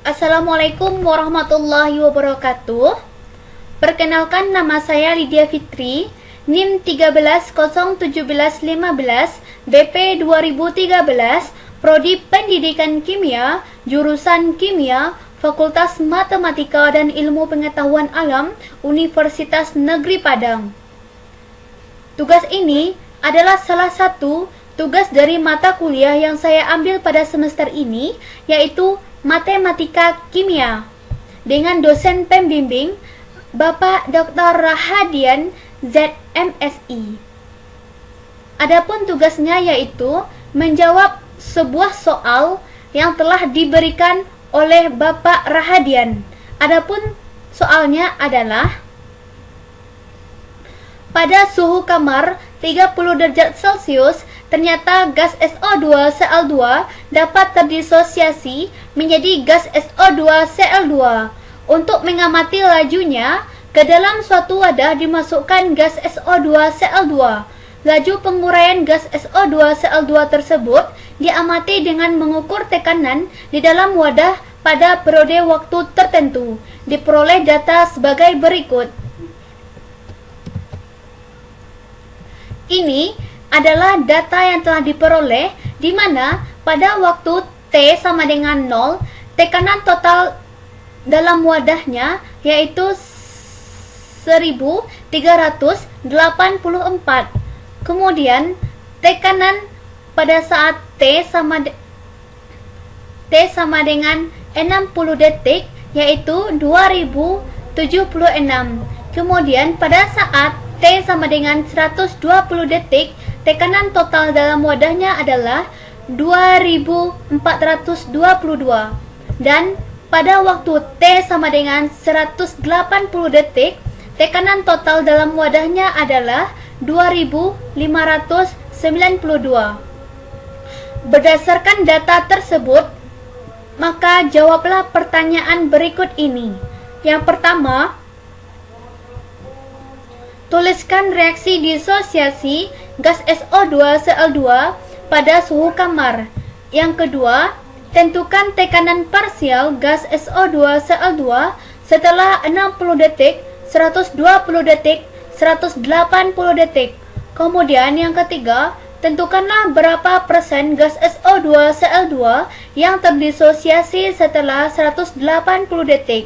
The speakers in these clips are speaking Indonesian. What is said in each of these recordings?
Assalamualaikum warahmatullahi wabarakatuh. Perkenalkan, nama saya Lydia Fitri, NIM 13017115, BP 2013, Prodi Pendidikan Kimia, jurusan Kimia, Fakultas Matematika dan Ilmu Pengetahuan Alam, Universitas Negeri Padang. Tugas ini adalah salah satu tugas dari mata kuliah yang saya ambil pada semester ini, yaitu Matematika Kimia, dengan dosen pembimbing Bapak Dr. Rahadian ZMSI. Adapun tugasnya yaitu menjawab sebuah soal yang telah diberikan oleh Bapak Rahadian. Adapun soalnya adalah, pada suhu kamar 30 derajat Celcius, ternyata gas SO2-Cl2 dapat terdisosiasi menjadi gas SO2-Cl2. Untuk mengamati lajunya, ke dalam suatu wadah dimasukkan gas SO2-Cl2. Laju penguraian gas SO2-Cl2 tersebut diamati dengan mengukur tekanan di dalam wadah pada periode waktu tertentu. Diperoleh data sebagai berikut. Ini adalah data yang telah diperoleh, di mana pada waktu T sama dengan 0, tekanan total dalam wadahnya yaitu 1384. Kemudian tekanan pada saat T sama dengan 60 detik yaitu 2076. Kemudian pada saat T sama dengan 120 detik, tekanan total dalam wadahnya adalah 2422. Dan pada waktu T sama dengan 180 detik, tekanan total dalam wadahnya adalah 2592. Berdasarkan data tersebut, maka jawablah pertanyaan berikut ini. Yang pertama, tuliskan reaksi disosiasi gas SO2-Cl2 pada suhu kamar. Yang kedua, tentukan tekanan parsial gas SO2-Cl2 setelah 60 detik, 120 detik, 180 detik. Kemudian yang ketiga, tentukanlah berapa persen gas SO2-Cl2 yang terdisosiasi setelah 180 detik.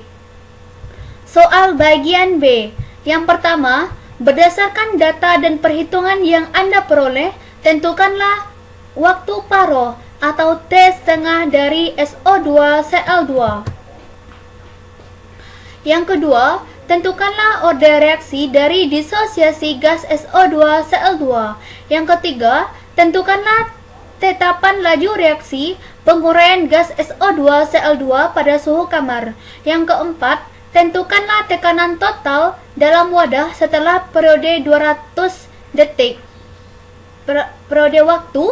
Soal bagian B. Yang pertama, berdasarkan data dan perhitungan yang Anda peroleh, tentukanlah waktu paro atau T setengah dari SO2-Cl2. Yang kedua, tentukanlah order reaksi dari disosiasi gas SO2-Cl2. Yang ketiga, tentukanlah tetapan laju reaksi penguraian gas SO2-Cl2 pada suhu kamar. Yang keempat, tentukanlah tekanan total dalam wadah setelah periode 200 detik. Periode waktu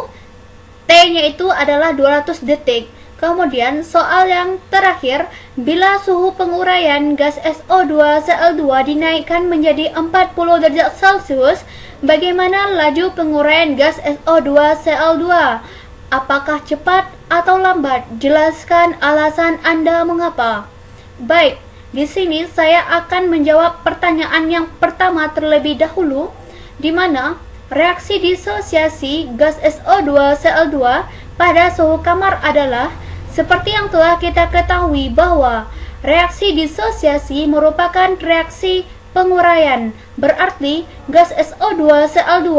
T-nya itu adalah 200 detik. Kemudian soal yang terakhir, bila suhu penguraian gas SO2-Cl2 dinaikkan menjadi 40 derajat Celcius, bagaimana laju penguraian gas SO2-Cl2? Apakah cepat atau lambat? Jelaskan alasan Anda mengapa. Baik, di sini saya akan menjawab pertanyaan yang pertama terlebih dahulu, di mana reaksi disosiasi gas SO2-Cl2 pada suhu kamar adalah seperti yang telah kita ketahui bahwa reaksi disosiasi merupakan reaksi penguraian. Berarti gas SO2-Cl2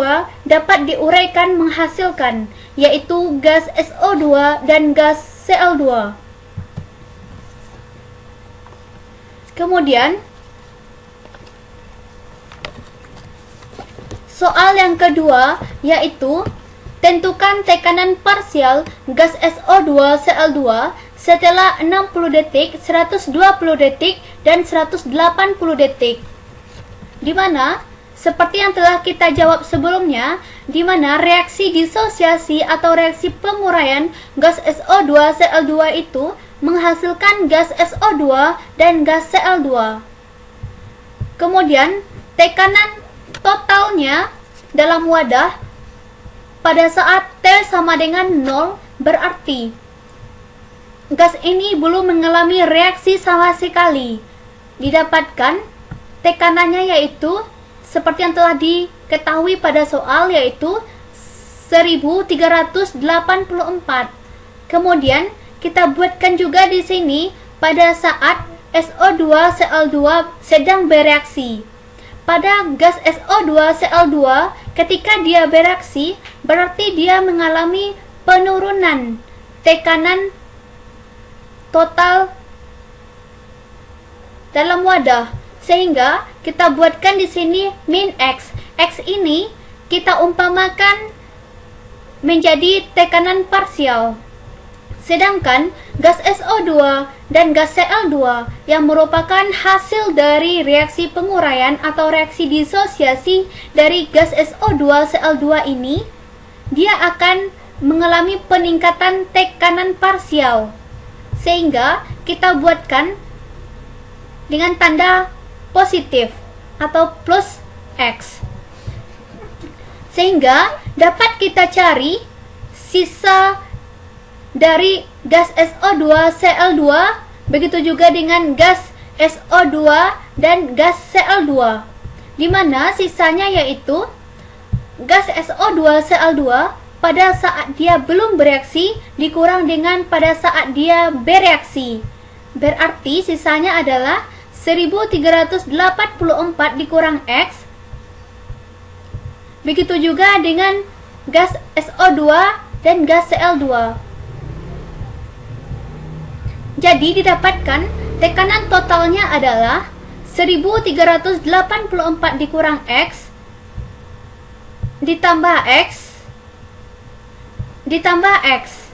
dapat diuraikan menghasilkan, yaitu gas SO2 dan gas Cl2. Kemudian soal yang kedua yaitu tentukan tekanan parsial gas SO2-Cl2 setelah 60 detik, 120 detik, dan 180 detik. Di mana seperti yang telah kita jawab sebelumnya, di mana reaksi disosiasi atau reaksi penguraian gas SO2-Cl2 itu menghasilkan gas SO2 dan gas Cl2. Kemudian tekanan totalnya dalam wadah pada saat T sama dengan 0 berarti gas ini belum mengalami reaksi sama sekali. Didapatkan tekanannya yaitu seperti yang telah diketahui pada soal, yaitu 1384. Kemudian kita buatkan juga di sini pada saat SO2 Cl2 sedang bereaksi. Pada gas SO2 Cl2 ketika dia bereaksi berarti dia mengalami penurunan tekanan total dalam wadah, sehingga kita buatkan di sini min X. X ini kita umpamakan menjadi tekanan parsial. Sedangkan gas SO2 dan gas Cl2 yang merupakan hasil dari reaksi penguraian atau reaksi disosiasi dari gas SO2 Cl2 ini, dia akan mengalami peningkatan tekanan parsial. Sehingga kita buatkan dengan tanda positif atau plus X. Sehingga dapat kita cari sisa dari gas SO2 Cl2, begitu juga dengan gas SO2 dan gas Cl2, di mana sisanya yaitu gas SO2 Cl2 pada saat dia belum bereaksi dikurang dengan pada saat dia bereaksi. Berarti sisanya adalah 1384 dikurang X. Begitu juga dengan gas SO2 dan gas Cl2. Jadi didapatkan tekanan totalnya adalah 1384 dikurang X ditambah X ditambah X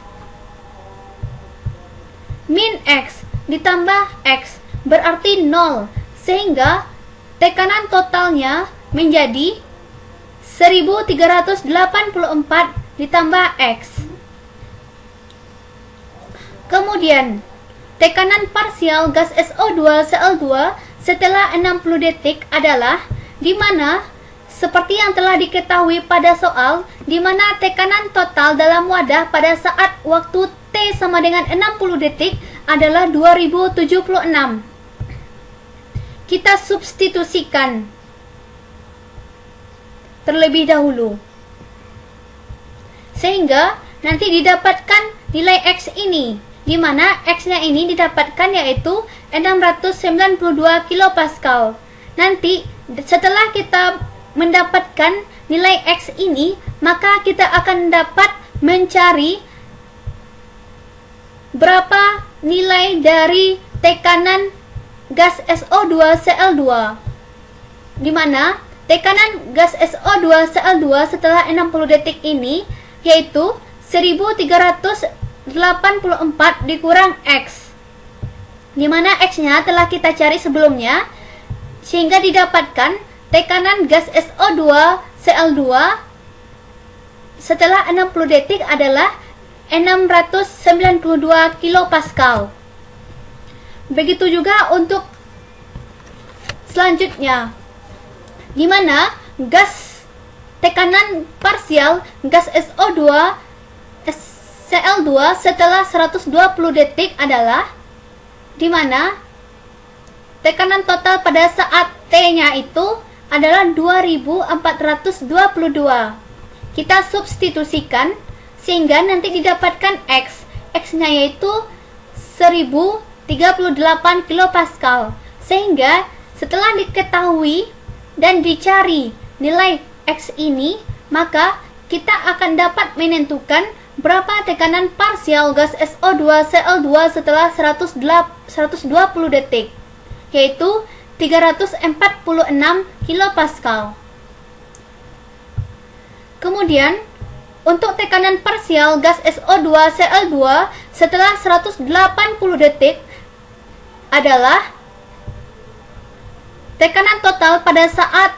min X ditambah X berarti 0, sehingga tekanan totalnya menjadi 1384 ditambah X. Kemudian tekanan parsial gas SO2 Cl2 setelah 60 detik adalah di mana seperti yang telah diketahui pada soal, di mana tekanan total dalam wadah pada saat waktu T sama dengan 60 detik adalah 2076. Kita substitusikan terlebih dahulu, sehingga nanti didapatkan nilai X ini, di mana X-nya ini didapatkan yaitu 692 kilopascal. Nanti setelah kita mendapatkan nilai X ini, maka kita akan dapat mencari berapa nilai dari tekanan gas SO2 Cl2, di mana tekanan gas SO2 Cl2 setelah 60 detik ini yaitu 1384 dikurang X, di mana X-nya telah kita cari sebelumnya, sehingga didapatkan tekanan gas SO2 Cl2 setelah 60 detik adalah 692 kilopascal. Begitu juga untuk selanjutnya, di mana gas tekanan parsial gas SO2 Cl2 setelah 120 detik adalah di mana tekanan total pada saat T-nya itu adalah 2422. Kita substitusikan sehingga nanti didapatkan X. X-nya yaitu 1038 kilopascal. Sehingga setelah diketahui dan dicari nilai X ini, maka kita akan dapat menentukan berapa tekanan parsial gas SO2 Cl2 setelah 120 detik, yaitu 346 kilopascal. Kemudian untuk tekanan parsial gas SO2 Cl2 setelah 180 detik adalah tekanan total pada saat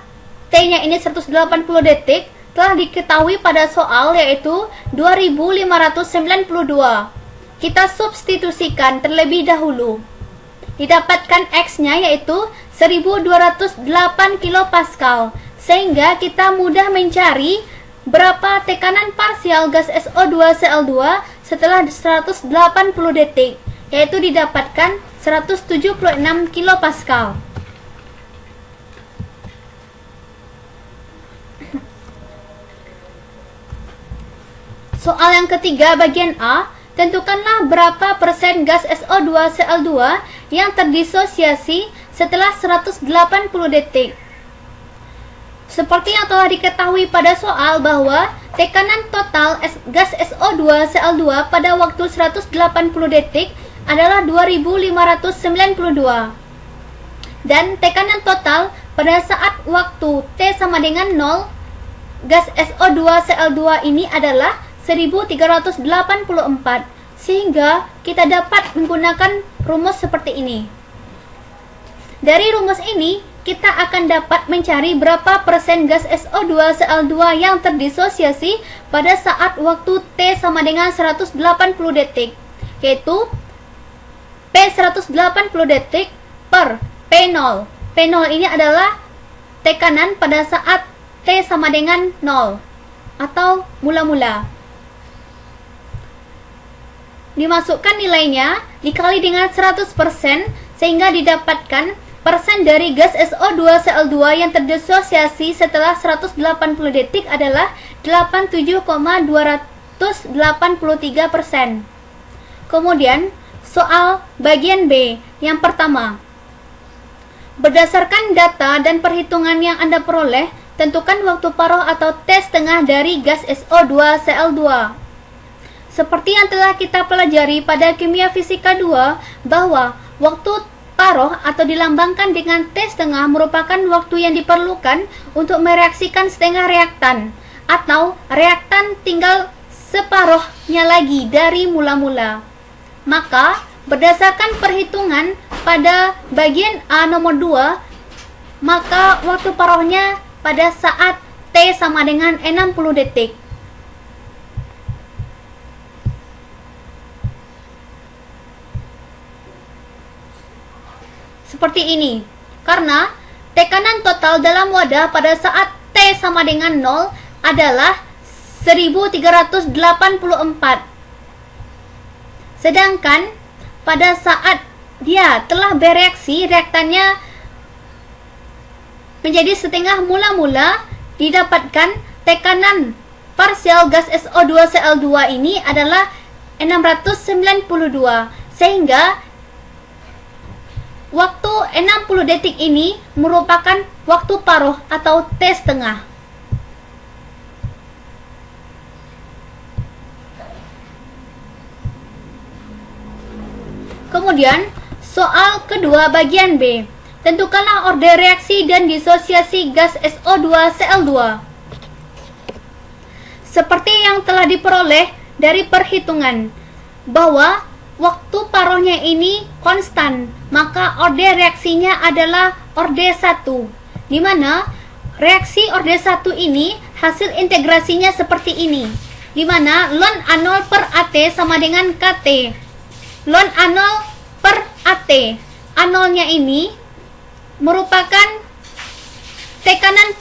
T-nya ini 180 detik telah diketahui pada soal, yaitu 2592. Kita substitusikan terlebih dahulu. Didapatkan X-nya yaitu 1208 kilopascal, sehingga kita mudah mencari berapa tekanan parsial gas SO2 Cl2 setelah 180 detik. yaitu didapatkan 176 kilopascal. Soal yang ketiga bagian A, tentukanlah berapa persen gas SO2Cl2 yang terdisosiasi setelah 180 detik. Seperti yang telah diketahui pada soal bahwa tekanan total gas SO2Cl2 pada waktu 180 detik adalah 2592. Dan tekanan total pada saat waktu T sama dengan 0 gas SO2Cl2 ini adalah 1384, sehingga kita dapat menggunakan rumus seperti ini. Dari rumus ini, kita akan dapat mencari berapa persen gas SO2Cl2 yang terdisosiasi pada saat waktu T sama dengan 180 detik, yaitu P 180 detik per P0. P0 ini adalah tekanan pada saat T sama dengan 0 atau mula-mula. Dimasukkan nilainya dikali dengan 100% sehingga didapatkan persen dari gas SO2Cl2 yang terdisosiasi setelah 180 detik adalah 87,283%. Kemudian soal bagian B yang pertama. Berdasarkan data dan perhitungan yang Anda peroleh, tentukan waktu paruh atau T setengah dari gas SO2Cl2. Seperti yang telah kita pelajari pada kimia fisika 2, bahwa waktu paruh atau dilambangkan dengan T setengah merupakan waktu yang diperlukan untuk mereaksikan setengah reaktan, atau reaktan tinggal separuhnya lagi dari mula-mula. Maka, berdasarkan perhitungan pada bagian A nomor 2, maka waktu paruhnya pada saat T sama dengan 60 detik. Seperti ini, karena tekanan total dalam wadah pada saat T sama dengan 0 adalah 1384. Sedangkan pada saat dia telah bereaksi, reaktannya menjadi setengah mula-mula, didapatkan tekanan parsial gas SO2Cl2 ini adalah 692, sehingga waktu 60 detik ini merupakan waktu paruh atau T setengah. Kemudian, soal kedua bagian B. Tentukanlah order reaksi dan disosiasi gas SO2Cl2. Seperti yang telah diperoleh dari perhitungan bahwa waktu paruhnya ini konstan, maka orde reaksinya adalah orde 1, di mana reaksi orde 1 ini hasil integrasinya seperti ini, di mana ln A0 per AT sama dengan KT. Ln A0 per AT, A0-nya ini merupakan tekanan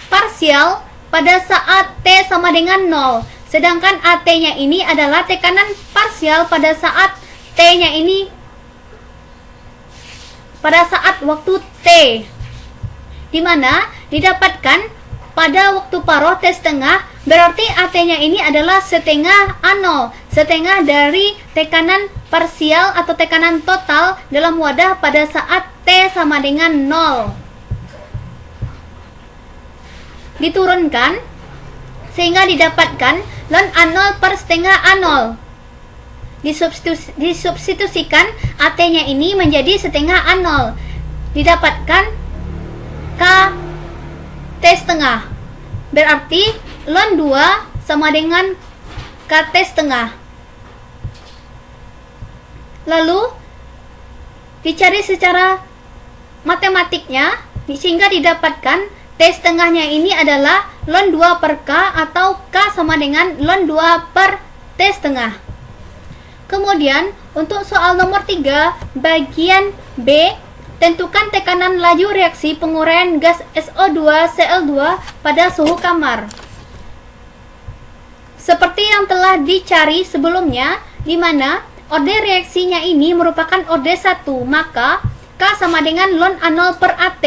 parsial pada saat T sama dengan 0. Sedangkan AT-nya ini adalah tekanan parsial pada saat T-nya ini pada saat waktu T, di mana didapatkan pada waktu paruh T setengah, berarti AT-nya ini adalah setengah A0, setengah dari tekanan parsial atau tekanan total dalam wadah pada saat T sama dengan 0. Diturunkan sehingga didapatkan ln A0 per setengah A0. Disubstitusikan AT-nya ini menjadi setengah A0. Didapatkan K T setengah. Berarti ln 2 sama dengan KT setengah. Lalu dicari secara matematiknya sehingga didapatkan T setengahnya ini adalah ln 2 per K atau K sama dengan ln 2 per T setengah. Kemudian untuk soal nomor 3 bagian B, tentukan tekanan laju reaksi penguraian gas SO2Cl2 pada suhu kamar. Seperti yang telah dicari sebelumnya, di mana orde reaksinya ini merupakan orde 1, maka K sama dengan ln A0 per AT.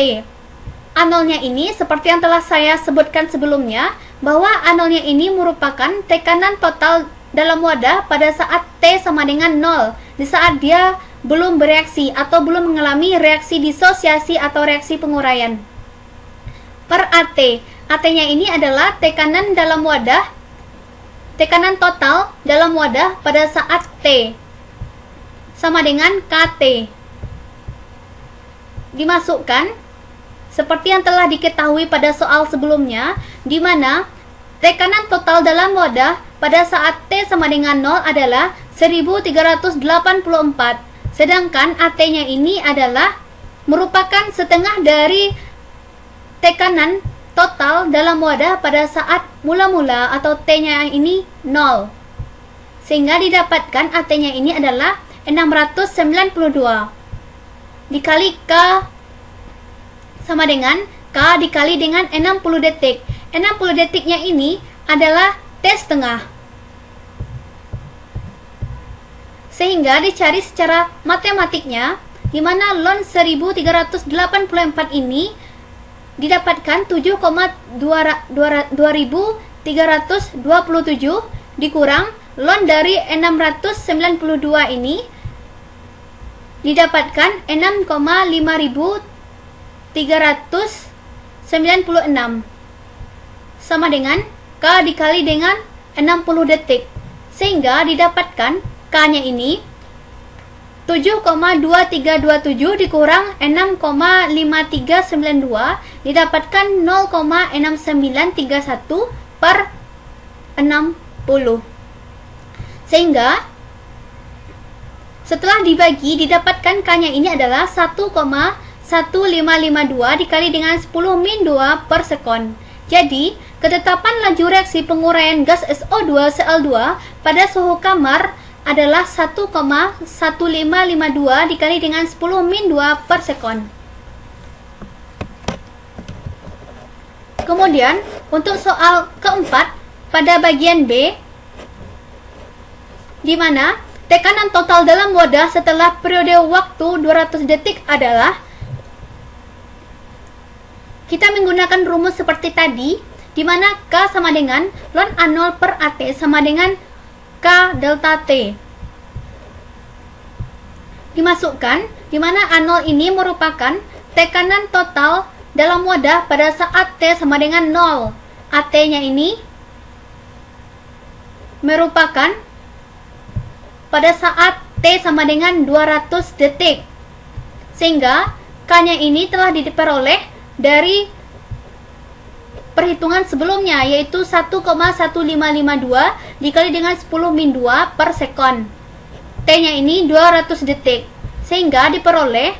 A0-nya ini seperti yang telah saya sebutkan sebelumnya, bahwa A0-nya ini merupakan tekanan total dalam wadah pada saat T sama dengan 0, di saat dia belum bereaksi atau belum mengalami reaksi disosiasi atau reaksi penguraian. Per AT, AT-nya ini adalah tekanan dalam wadah, tekanan total dalam wadah pada saat T sama dengan KT. Dimasukkan seperti yang telah diketahui pada soal sebelumnya, di mana tekanan total dalam wadah pada saat T sama dengan 0 adalah 1384, sedangkan AT-nya ini adalah merupakan setengah dari tekanan total dalam wadah pada saat mula-mula atau T-nya ini 0. Sehingga didapatkan AT-nya ini adalah 692 dikali K sama dengan K dikali dengan 60 detik. 60 detiknya ini adalah T setengah. Sehingga dicari secara matematiknya, di mana ln 1384 ini didapatkan 7,2327 dikurang ln dari 692 ini didapatkan 6,5396 sama dengan K dikali dengan 60 detik, sehingga didapatkan K-nya ini 7,2327 dikurang 6,5392 didapatkan 0,6931 per 60. Sehingga setelah dibagi didapatkan K-nya ini adalah 1,1552 dikali dengan 10 min 2 per sekon. Jadi, ketetapan laju reaksi penguraian gas SO2 Cl2 pada suhu kamar adalah 1,1552 dikali dengan 10 min 2 per sekon. Kemudian, untuk soal keempat pada bagian B, di mana tekanan total dalam wadah setelah periode waktu 200 detik adalah, kita menggunakan rumus seperti tadi, di mana K sama dengan ln A0 per AT sama dengan K delta T. Dimasukkan, di mana A0 ini merupakan tekanan total dalam wadah pada saat T sama dengan 0. AT-nya ini merupakan pada saat T sama dengan 200 detik. Sehingga K-nya ini telah diperoleh dari perhitungan sebelumnya, yaitu 1,1552 dikali dengan 10 min 2 per sekon. T-nya ini 200 detik. Sehingga diperoleh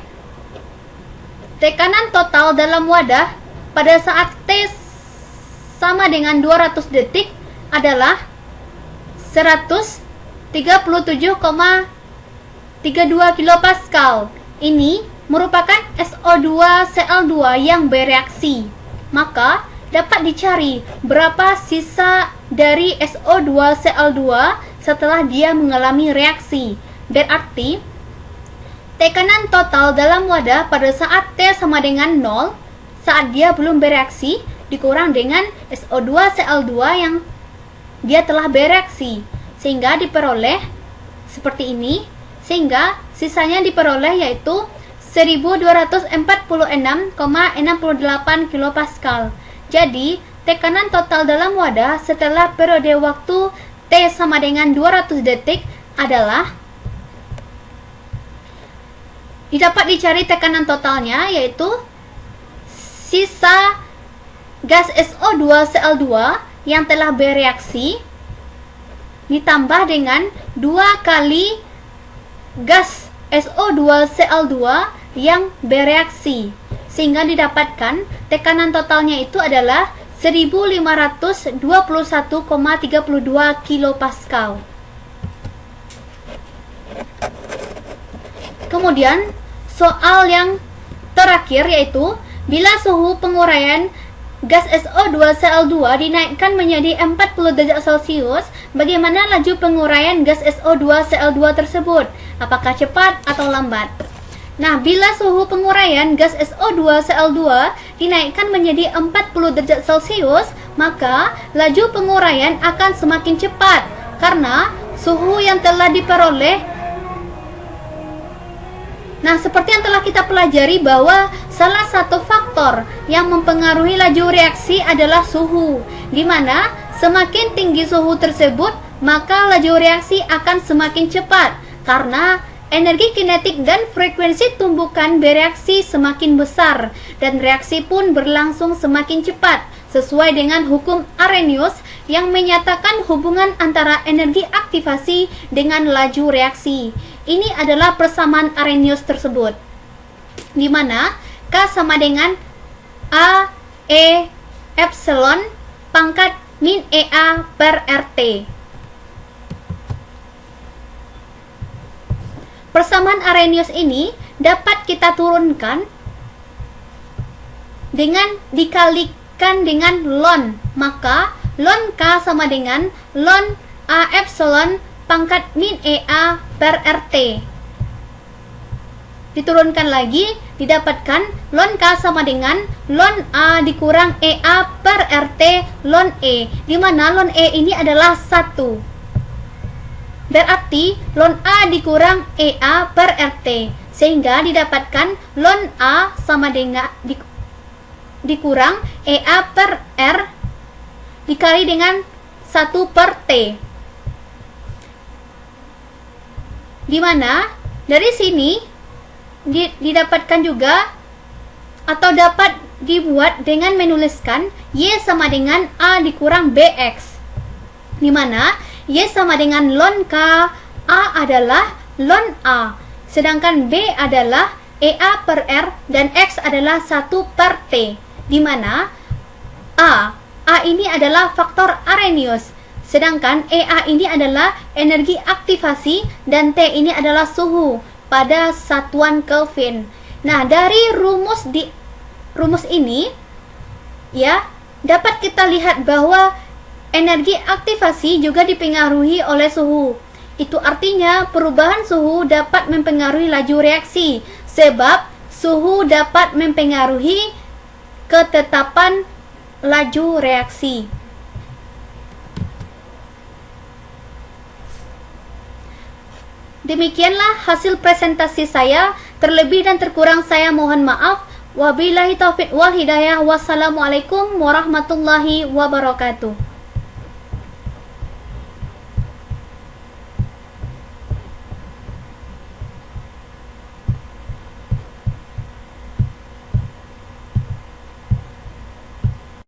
tekanan total dalam wadah pada saat T sama dengan 200 detik adalah 137,32 kilopascal. Ini merupakan SO2 Cl2 yang bereaksi. Maka dapat dicari berapa sisa dari SO2 Cl2 setelah dia mengalami reaksi. Berarti tekanan total dalam wadah pada saat T sama dengan 0 saat dia belum bereaksi dikurang dengan SO2 Cl2 yang dia telah bereaksi, sehingga diperoleh seperti ini. Sehingga sisanya diperoleh yaitu 1246,68 kilopascal. Jadi tekanan total dalam wadah setelah periode waktu T sama dengan 200 detik adalah, didapat dicari tekanan totalnya, yaitu sisa gas SO2 Cl2 yang telah bereaksi ditambah dengan 2 kali gas SO2 Cl2 yang bereaksi, sehingga didapatkan tekanan totalnya itu adalah 1521,32 kilopascal. Kemudian soal yang terakhir, yaitu bila suhu penguraian gas SO2-Cl2 dinaikkan menjadi 40 derajat Celcius, bagaimana laju penguraian gas SO2-Cl2 tersebut? Apakah cepat atau lambat? Nah, bila suhu penguraian gas SO2-Cl2 dinaikkan menjadi 40 derajat Celcius, maka laju penguraian akan semakin cepat karena suhu yang telah diperoleh. Nah, seperti yang telah kita pelajari bahwa salah satu faktor yang mempengaruhi laju reaksi adalah suhu, di mana semakin tinggi suhu tersebut, maka laju reaksi akan semakin cepat karena energi kinetik dan frekuensi tumbukan bereaksi semakin besar dan reaksi pun berlangsung semakin cepat sesuai dengan hukum Arrhenius yang menyatakan hubungan antara energi aktivasi dengan laju reaksi. Ini adalah persamaan Arrhenius tersebut, di mana K sama dengan A E epsilon pangkat min EA per RT. Persamaan Arrhenius ini dapat kita turunkan dengan dikalikan dengan ln, maka ln K sama dengan ln A epsilon pangkat min EA per RT. Diturunkan lagi, didapatkan ln K sama dengan ln A dikurang EA per RT ln E, di mana ln E ini adalah 1. Berarti ln A dikurang EA per RT, sehingga didapatkan ln A sama dengan dikurang EA per R dikali dengan 1 per T. Di mana dari sini didapatkan juga atau dapat dibuat dengan menuliskan Y sama dengan A dikurang BX, di mana Y sama dengan ln K, A adalah ln A, sedangkan B adalah EA per R dan X adalah 1 per T, di mana A ini adalah faktor Arrhenius, sedangkan EA ini adalah energi aktivasi dan T ini adalah suhu pada satuan Kelvin. Nah, dari rumus ini ya dapat kita lihat bahwa energi aktivasi juga dipengaruhi oleh suhu. Itu artinya perubahan suhu dapat mempengaruhi laju reaksi, sebab suhu dapat mempengaruhi ketetapan laju reaksi. Demikianlah hasil presentasi saya. Terlebih dan terkurang saya mohon maaf. Wabillahi taufiq wal hidayah. Wassalamualaikum warahmatullahi wabarakatuh.